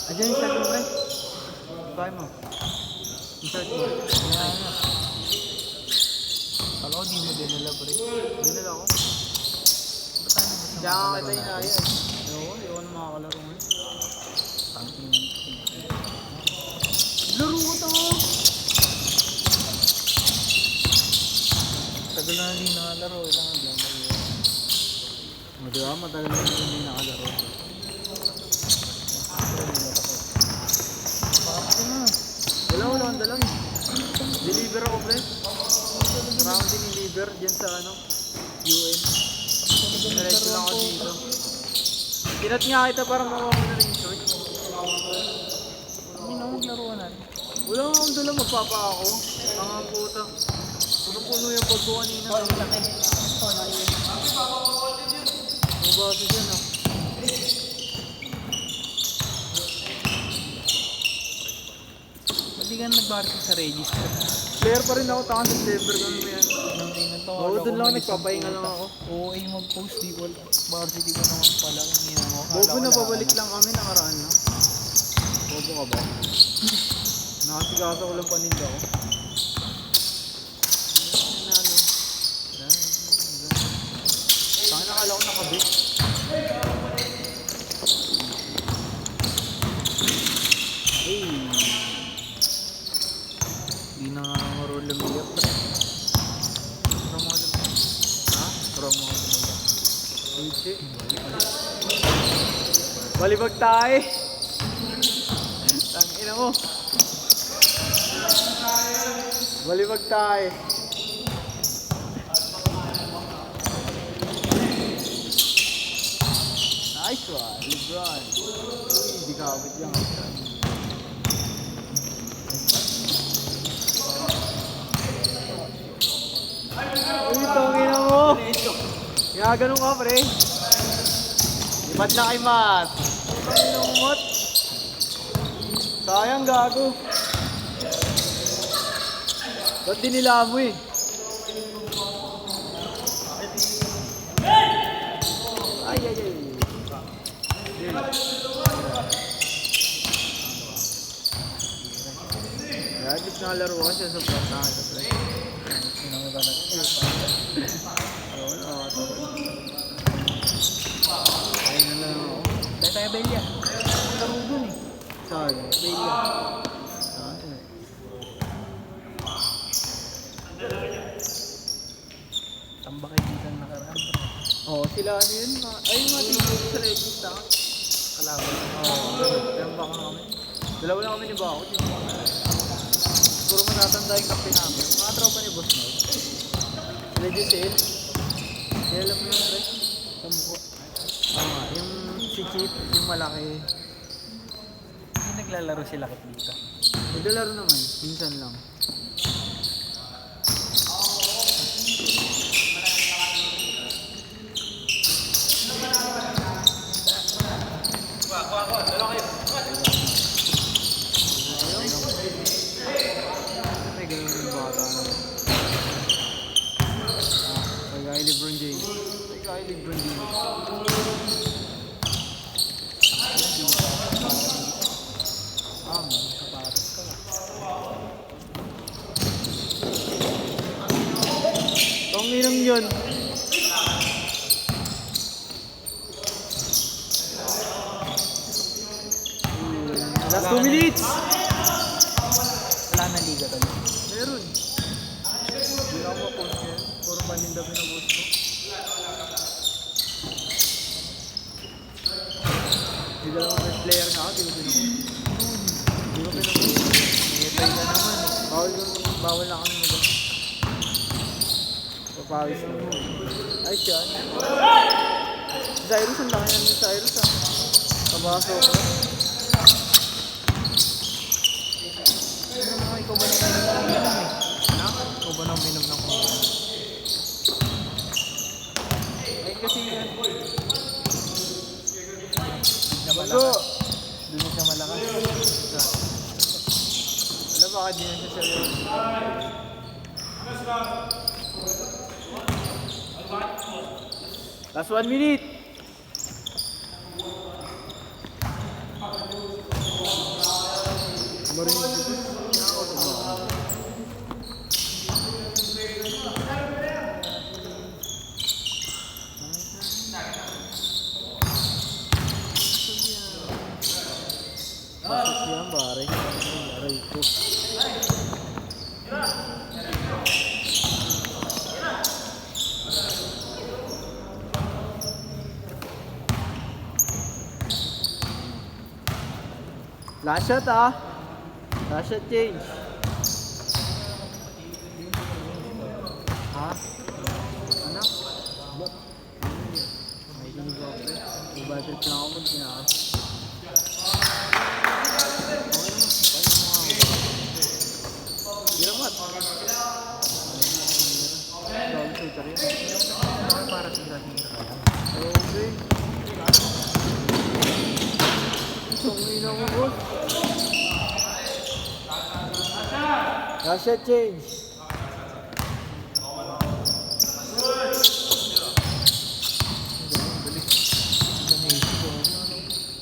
Ayan yung shot mo, pre. Try mo. Yung shot mo. Kaya nga. Kala ko di mo dinala, pre. Dinala ko. Ba't tayo nabas ng Kaya nga kita kalaro yung natin? ayos. Oo, yun ang makakalaro mo. Tangking. Laro ko to! Tagal na hindi nakalaro. Kailangan lang ba yun? O diba, matagal na hindi nakalaro. Bakit na? Wala akong dalang. Deliver ako, pre. Marami diniliver dyan sa ano, UN. Diretso lang ako dito. Kinat nga kita parang nakuha ko na rin yung short. Hindi na maglaruan natin. Wala akong dala, magpapa ako. Ang puta. Puno-puno yung bag ko kanina. Oh, yung laki. Ito, naiwan. Mabasa dyan ah. Ba't di ka nag-varsity sa register? Player pa rin ako, tangan September kami mo yan. Nang tingnan to. Oo, dun lang nagpapahinga lang ako. Oo, ay mag-post. Di ko varsity ko naman pala. Ang ina mo. Bobo na pabalik lang kami, nakaraan lang. Bobo ka ba? Nakasigasa ko lang paninda ko. Tangan nakala ko nakabit. Hey! Hindi na nga marunong lumiyak. Promo ka naman. Ha? Promo ako lumiyak. Uchi. Balibag tayo. Tangina mo. Balibag tayo. Nice one, LeBron. Uy, di ka abot yan. Uy, tangina mo. Kaya ganun ka, pre. Lipat na kay Matt. Tangina mo, Matt. Sayang, gago. Ba't dinila mo eh? Ay, ay, ay. Kaya at least nakalaro ka siya sa platahan ka, pre. Hindi na magalaga. Oo, nakakatawa. Ayun na lang ako. Dahil tayo Belia. Laro dun eh. Saan? Belia. Saan? Tamba kayo dito ang nakaraan. Oo, sila ano yun? Ay, mga tingin sa regista. Kalaban. Oo, kaya baka kami. Dalawa lang kami ni Bako. Puro matatanda yung kape namin. Mga tropa ni Boss Mel. Sila Giselle. Kaya alam mo yung pre? Sa mukha. Yung si Chip, yung malaki. Hindi naglalaro sila kit dito. Naglalaro naman, minsan lang. Ay, ganun yung bata naman. Kay LeBron James. Kay LeBron James. Kapatas ka ba? Tanginang yun. Last 2 minutes! Wala na liga talaga. Meron. Hindi na ako ma-post yan. Puro paninda pinapost ko. Hindi ka lang first player na ako, di ko pinapost. Di ko pinapost. Metay ka naman eh. Bawal na kami mag- Papawis na. Ay siya. Cyrus, ang laki namin Cyrus ah. Kabaso ko. Ano naman ikaw ba nang minom ng minom eh? Ha? Ikaw ba nang minom ng minom? Ay kasi yan. Na Bago! malakas. Doon na siya malakas. Wala baka di na siya seryoso. Last 1 minute! Marinig dito. Pasok yan, pare. Aray ko. Last shot ah. Last shot change. Ha? Ano? May kinig ako pre. Mag-battery lang ako pag kinakap. Giramat. Dog shooter yun. Para sira-sira ka lang. Okay. Isang ina mo boss. Last shot change.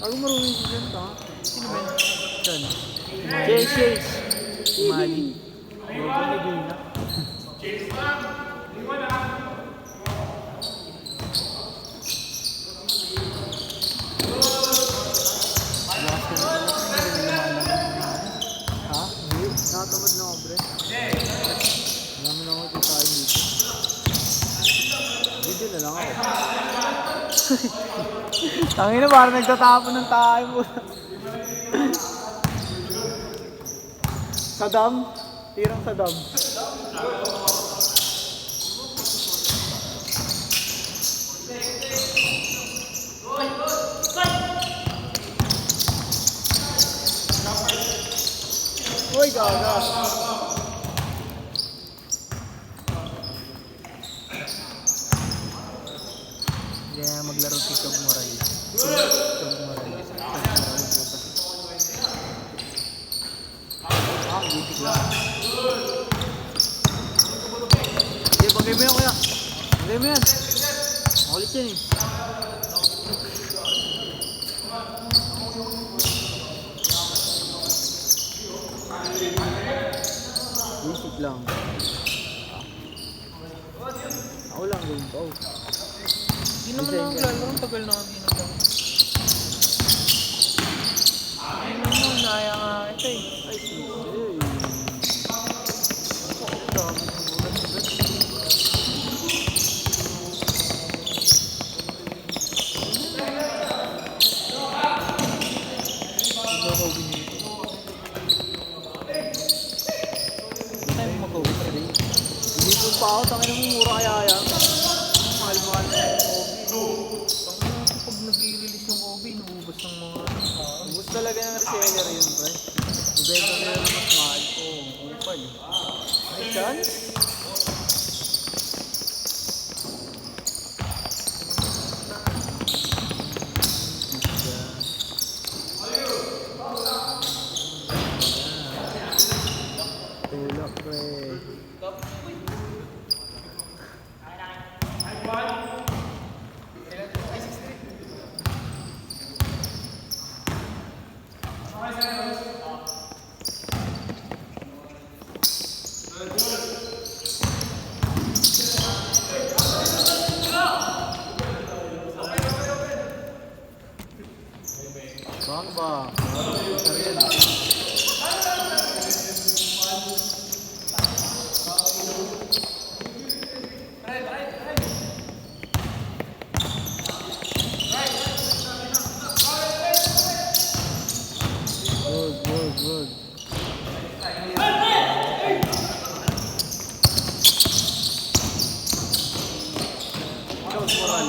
Ako marunong si Jen ka. Sino ba yun? Jen. Chase. Mali. Magiging na. Ha? Hindi. Nakatamad na ako, pre. Marami na ako tayo dito. Video na lang ako. Tangin na, parang nagtatapon ng tayo mo. Saddam? Tirang Saddam. Uy, gaga. Kaya maglaro si Chog Morales. Chog Morales. Ah, gitik lang. Sige, bagay mo yan kuya. Bagay mo yan. Makulit yan eh. Gitik lang. Ako lang gawin pa. Hindi naman ako naglalaro. Ang tagal na kami naglalaro. Ay naman, naya nga ito eh. Ay, sige. Dami ng bulan sa bed. Hindi ako binito. Hindi tayo mag-over eh. Hindi po pa ako. Tangin mo mura kaya yan. Mahal-mahal na yung Pag nag-release yung OB, inuubos ng mga tao. Ubus talaga ng reseller yun, pre. Ibenta nila na mas mahal. Oo, upal. May chance? Tulak, pre. Bang ba? Good. Coach Moral.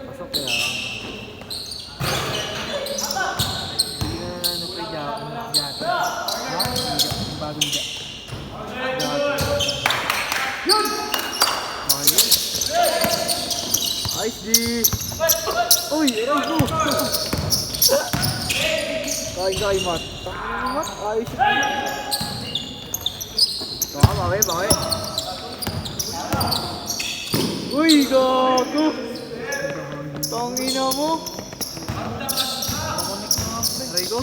Pasok kaya. Hindi na ano pa yung Jata. Yung bagong Jata. Nice D! Uy! Aray ko! Kain, Mat. Tangin mo, Mat. Ayos yun. Ito ka, bawi. Uy, gago! Tangina mo! Aray ko.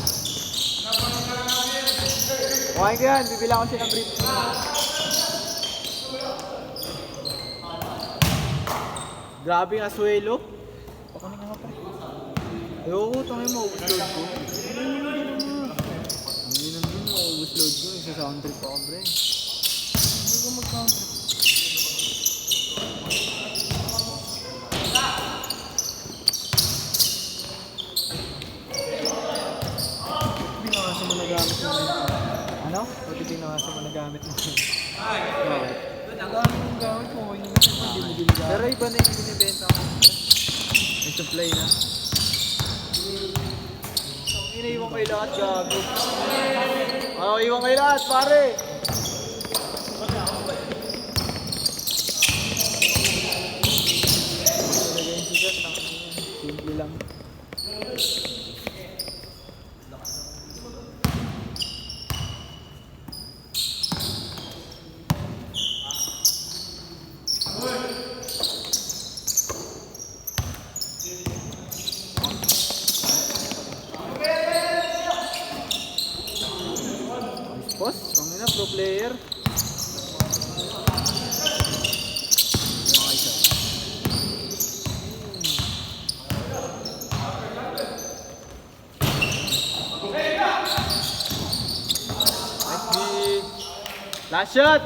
Okay ko yan, bibila ko siya ng brief. Grabe yung aswelo. Pakunin ka nga pre. Ayoko, tangin mo, maubos load ko. Tangin na dun, maubos load ko. Nagsa-sound trip ako, bre. Hindi ko mag-counter. Binasa mo na gamit mo. Ano? Pati binasa mo na gamit mo. Bakit? Wala yung gamit mo. Hindi mo ginagamit. Pero iba na yung binibenta ko. May supply na. Ang ina-iwan kayo lahat, gago. Ano, iwan kayo lahat, pare! Talaga yung sikat, simple lang. Boss, kami na pro player. Last shot.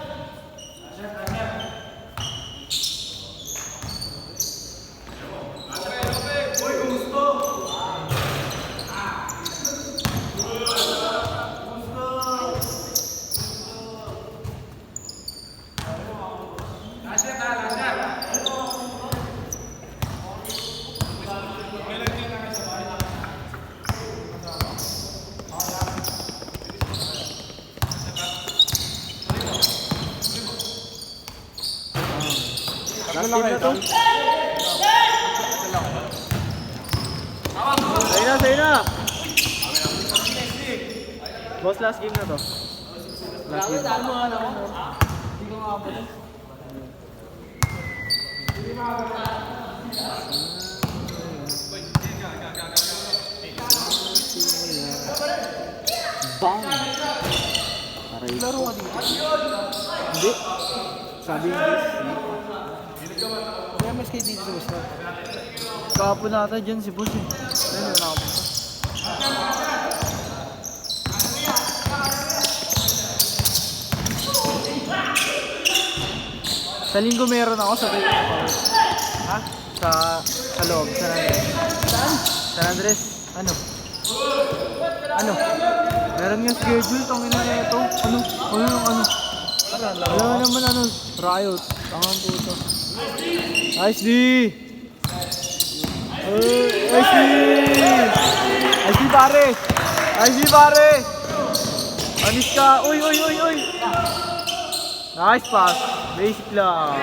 Last game na to. Sa'yo na. Boss, last game na to. Last game. Hindi ko nga ba. Bang! Aray ko. Laro ka dito. Hindi. Sabi English. Kaya mas kayo dito sa West. Kahapon natin dyan si Boss eh. Ayun, wala nakapunta. Sa linggo meron ako sa Ha? sa loob, San Andres. Saan? San Andres, ano? Ano? Meron nga schedule, tangin na ito. Ano? Ano? Alam mo naman ano, Riot. Tangang puto. Nice D! Nice D! Nice D pare! Nice D pare! Anis ka! Uy! Nice pass! Basic lang.